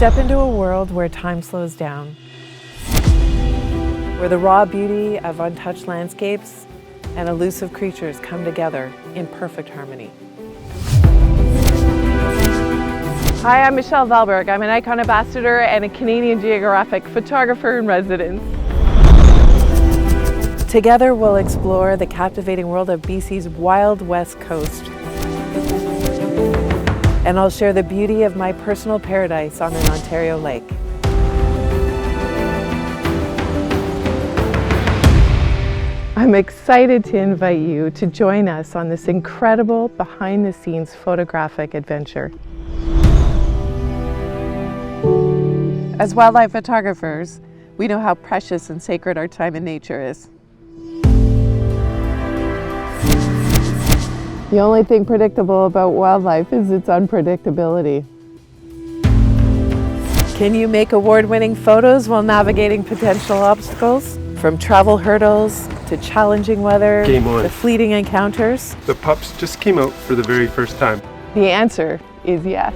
Step into a world where time slows down, where the raw beauty of untouched landscapes and elusive creatures come together in perfect harmony. Hi, I'm Michelle Valberg. I'm an icon ambassador and a Canadian Geographic photographer in residence. Together we'll explore the captivating world of BC's wild west coast. And I'll share the beauty of my personal paradise on an Ontario lake. I'm excited to invite you to join us on this incredible behind-the-scenes photographic adventure. As wildlife photographers, we know how precious and sacred our time in nature is. The only thing predictable about wildlife is its unpredictability. Can you make award-winning photos while navigating potential obstacles? From travel hurdles to challenging weather to fleeting encounters? The pups just came out for the very first time. The answer is yes.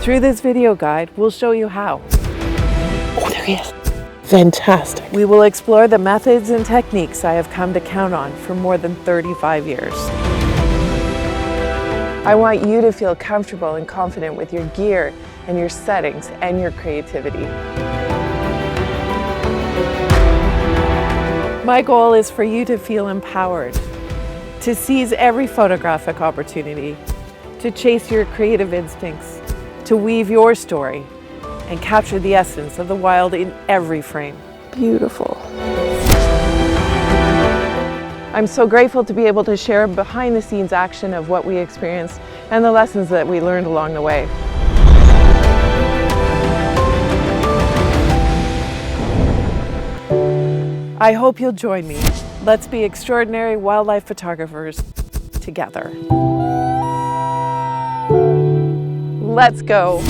Through this video guide, we'll show you how. Oh, there he is. Fantastic. We will explore the methods and techniques I have come to count on for more than 35 years. I want you to feel comfortable and confident with your gear and your settings and your creativity. My goal is for you to feel empowered, to seize every photographic opportunity, to chase your creative instincts, to weave your story, and capture the essence of the wild in every frame. Beautiful. I'm so grateful to be able to share behind-the-scenes action of what we experienced and the lessons that we learned along the way. I hope you'll join me. Let's be extraordinary wildlife photographers together. Let's go.